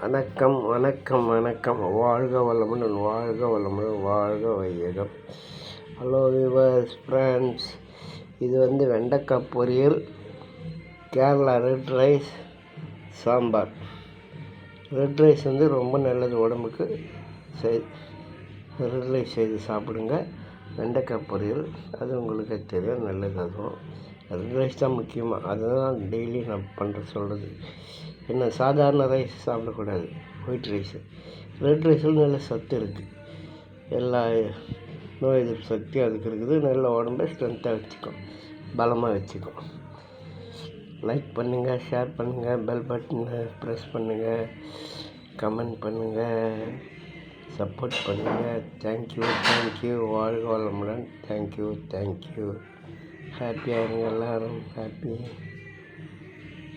வணக்கம் வணக்கம் வணக்கம். வாழ்க வளமுடன், வாழ்க வளமுடன், வாழ்க வையகம். Hello viewers, friends. இது வெண்டைக்காய் பொரியல், Kerala red rice, sambar. Red rice ரொம்ப நல்லது உடம்புக்கு. ரெட் ரைஸ் செய்து சாப்பிடுங்க. வெண்டைக்காய் பொரியல் அது உங்களுக்கு தெரியும், நல்லது. அதுவும் ரெட் ரைஸ் தான் முக்கியமாக. அதுதான் டெய்லி நான் சொல்கிறது. என்ன, சாதாரண ரைஸ் சாப்பிடக்கூடாது, ஒயிட் ரைஸு. ரெட் ரைஸில் நல்ல சத்து இருக்குது. எல்லா நோய் எதிர்ப்பு சக்தி அதுக்கு இருக்குது. நல்ல உடம்பை ஸ்ட்ரென்த்தாக வச்சுக்கும், பலமாக வச்சுக்கும். லைக் பண்ணுங்கள், ஷேர் பண்ணுங்கள், பெல் பட்டனை ப்ரெஸ் பண்ணுங்கள், கமெண்ட் பண்ணுங்கள், சப்போர்ட் பண்ணுங்கள். தேங்க்யூ. வாழ்க வளமுடன். தேங்க்யூ. ஹாப்பியாக இருங்க எல்லோரும். ஹாப்பி.